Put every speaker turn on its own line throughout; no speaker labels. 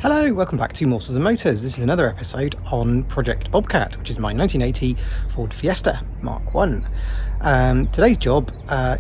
Hello, welcome back to Morsels and Motors. This is another episode on Project Bobcat, which is my 1980 Ford Fiesta Mk1. Today's job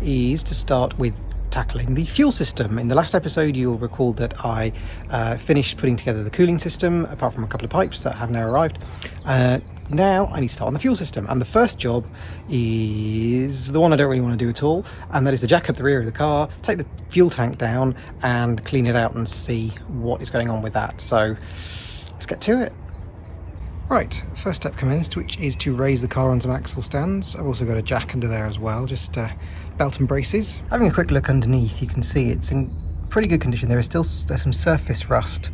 is to start with tackling the fuel system. In the last episode, you'll recall that I finished putting together the cooling system, apart from a couple of pipes that have now arrived. Now I need to start on the fuel system, and the first job is the one I don't really want to do at all, and that is to jack up the rear of the car, take the fuel tank down and clean it out and see what is going on with that. So let's get to it. Right, first step commenced, which is to raise the car on some axle stands. I've also got a jack under there as well, just belt and braces. Having a quick look underneath, you can see it's in pretty good condition. There's some surface rust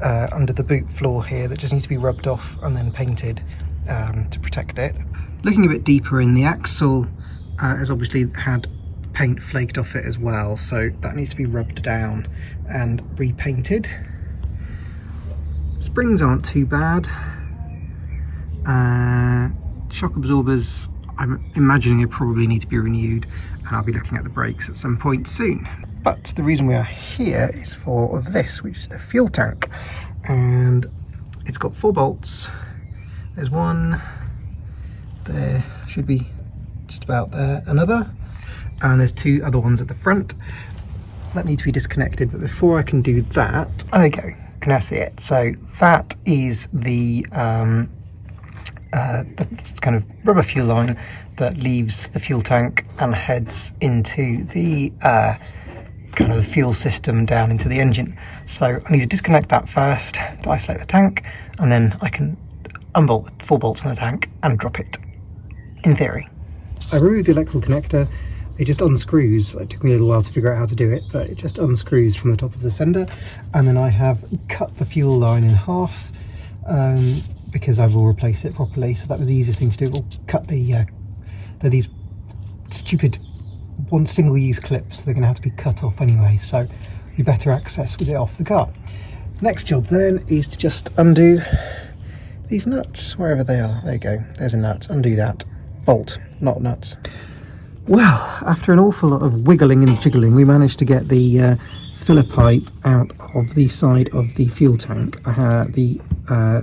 under the boot floor here that just needs to be rubbed off and then painted to protect it. Looking a bit deeper in, the axle has obviously had paint flaked off it as well, so that needs to be rubbed down and repainted. Springs aren't too bad. Shock absorbers, I'm imagining they probably need to be renewed, and I'll be looking at the brakes at some point soon. But the reason we are here is for this, which is the fuel tank, and it's got 4 bolts. There's one, there should be just about there, another, and there's 2 other ones at the front that need to be disconnected. But before I can do that, there you go, you can now see it. So that is the kind of rubber fuel line that leaves the fuel tank and heads into the kind of the fuel system down into the engine. So I need to disconnect that first to isolate the tank, and then I can unbolt the 4 bolts in the tank and drop it, in theory. I removed the electrical connector. It just unscrews. It took me a little while to figure out how to do it, but it just unscrews from the top of the sender. And then I have cut the fuel line in half because I will replace it properly. So that was the easiest thing to do. We'll cut they're these stupid single-use clips. They're going to have to be cut off anyway, so you better access with it off the car. Next job then is to just undo these nuts, wherever they are. There you go, there's a nut, undo that. Bolt, not nuts. Well, after an awful lot of wiggling and jiggling, we managed to get the filler pipe out of the side of the fuel tank. The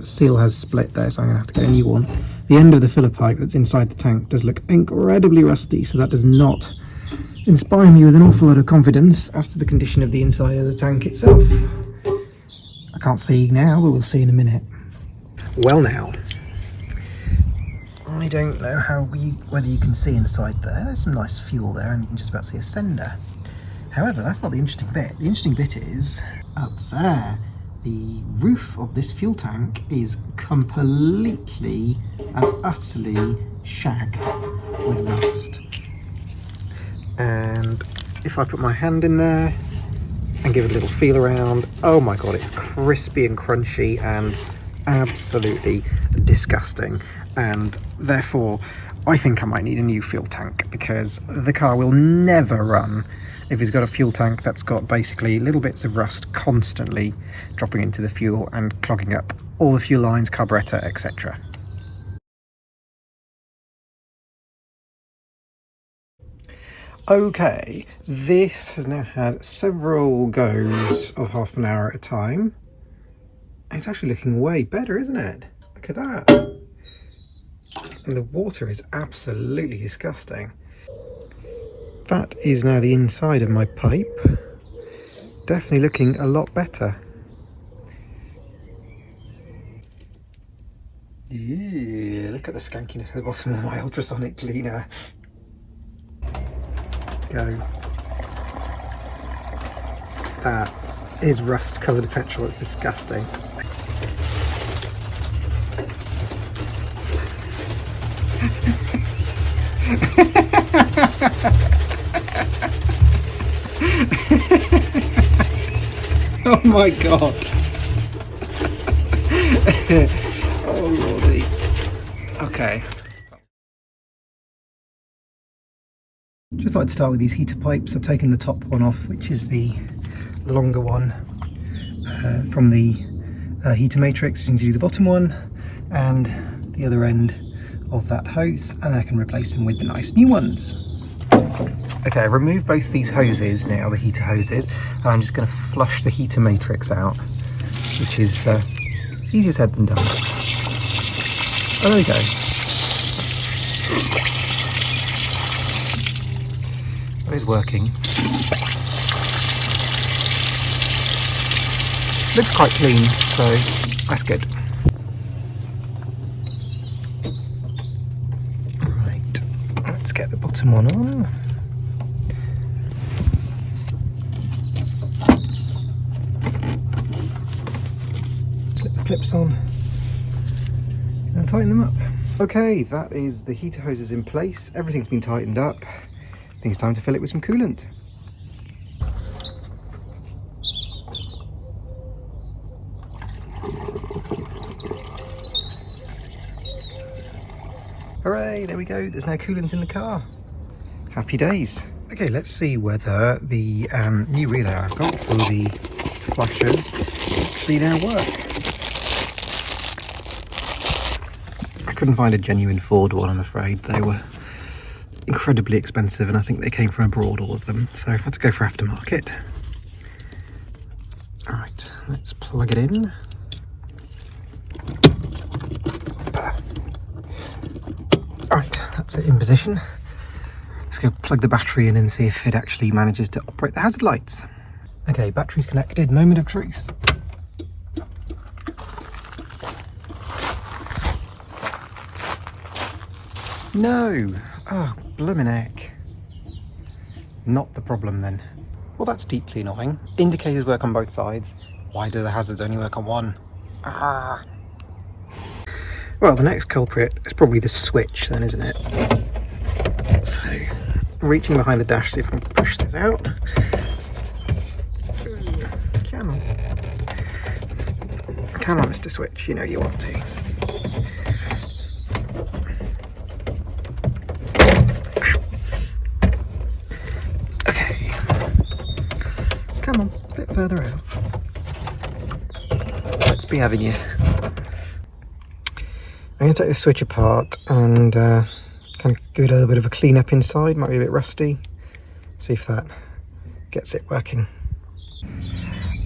seal has split there, so I'm going to have to get a new one. The end of the filler pipe that's inside the tank does look incredibly rusty, so that does not inspire me with an awful lot of confidence as to the condition of the inside of the tank itself. I can't see now, but we'll see in a minute. Well now, I don't know whether you can see inside there. There's some nice fuel there, and you can just about see a sender. However, that's not the interesting bit. The interesting bit is up there. The roof of this fuel tank is completely and utterly shagged with rust. And if I put my hand in there and give it a little feel around, oh my god, it's crispy and crunchy and absolutely disgusting. And therefore I think I might need a new fuel tank, because the car will never run if it's got a fuel tank that's got basically little bits of rust constantly dropping into the fuel and clogging up all the fuel lines, carburetor, etc. Okay, this has now had several goes of half an hour at a time. It's actually looking way better, isn't it? Look at that. And the water is absolutely disgusting. That is now the inside of my pipe. Definitely looking a lot better. Yeah, look at the skankiness at the bottom of my ultrasonic cleaner. Go. That is rust coloured petrol. It's disgusting. Oh my god. Oh lordy. Okay. Just thought I'd start with these heater pipes. I've taken the top one off, which is the longer one from the heater matrix. You need to do the bottom one and the other end of that hose, and I can replace them with the nice new ones. Okay, I've removed both these hoses now, the heater hoses, and I'm just going to flush the heater matrix out. which is easier said than done. Oh, there we go. That is working. Looks quite clean, so that's good. Right, let's get the bottom one on. Slip the clips on and tighten them up. Okay, that is the heater hoses in place. Everything's been tightened up. I think it's time to fill it with some coolant. Hooray, there we go, there's now coolant in the car. Happy days. Okay, let's see whether the new relay I've got for the flashers actually now work. I couldn't find a genuine Ford one, I'm afraid. They were incredibly expensive and I think they came from abroad, all of them, so I had to go for aftermarket. Alright, let's plug it in. Alright, that's it in position. Let's go plug the battery in and see if it actually manages to operate the hazard lights. Okay, battery's connected, moment of truth. No! Oh, bloomin' heck. Not the problem then. Well, that's deeply annoying. Indicators work on both sides. Why do the hazards only work on one? Ah! Well, the next culprit is probably the switch then, isn't it? So, reaching behind the dash, see if I can push this out. Come on. Come on, Mr. Switch, you know you want to. Okay. Come on, a bit further out. Let's be having you. I'm going to take the switch apart and kind of give it a little bit of a clean up inside. Might be a bit rusty. See if that gets it working.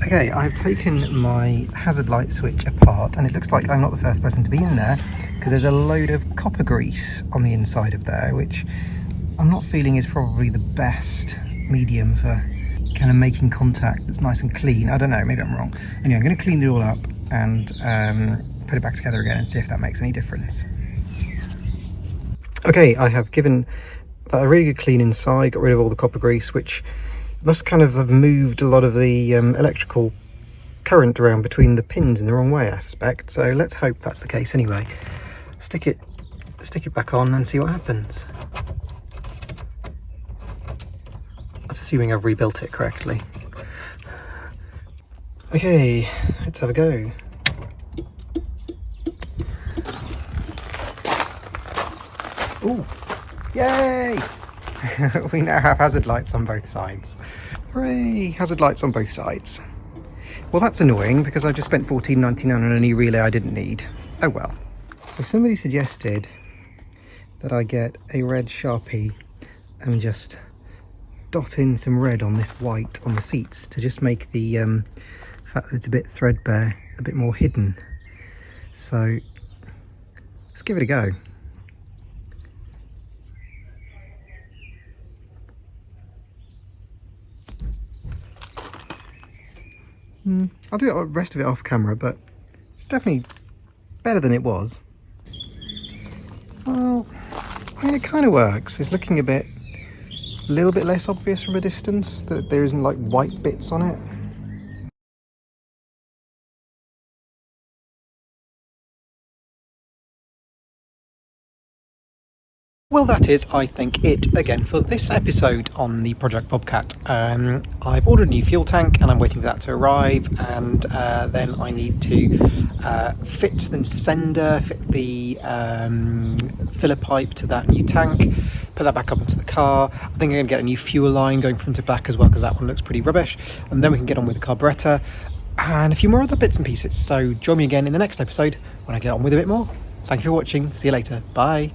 Okay, I've taken my hazard light switch apart and it looks like I'm not the first person to be in there because there's a load of copper grease on the inside of there, which I'm not feeling is probably the best medium for kind of making contact that's nice and clean. I don't know, maybe I'm wrong. Anyway, I'm going to clean it all up and put it back together again and see if that makes any difference. Okay, I have given that a really good clean inside, got rid of all the copper grease, which must kind of have moved a lot of the electrical current around between the pins in the wrong way, I suspect. So let's hope that's the case anyway. Stick it back on and see what happens. That's assuming I've rebuilt it correctly. Okay, let's have a go. Ooh, yay! We now have hazard lights on both sides. Hooray, hazard lights on both sides. Well, that's annoying because I just spent $14.99 on a new relay I didn't need. Oh well. So somebody suggested that I get a red Sharpie and just dot in some red on this white on the seats to just make the fact that it's a bit threadbare a bit more hidden. So let's give it a go. I'll do the rest of it off camera, but it's definitely better than it was. Well, I mean, it kind of works. It's looking a little bit less obvious from a distance, that there isn't like white bits on it. Well, that is, I think, it again for this episode on the Project Bobcat. I've ordered a new fuel tank and I'm waiting for that to arrive, and then I need to fit the sender, fit the filler pipe to that new tank, put that back up into the car. I think I'm going to get a new fuel line going front to back as well, because that one looks pretty rubbish, and then we can get on with the carburettor and a few more other bits and pieces. So join me again in the next episode when I get on with a bit more. Thank you for watching. See you later. Bye.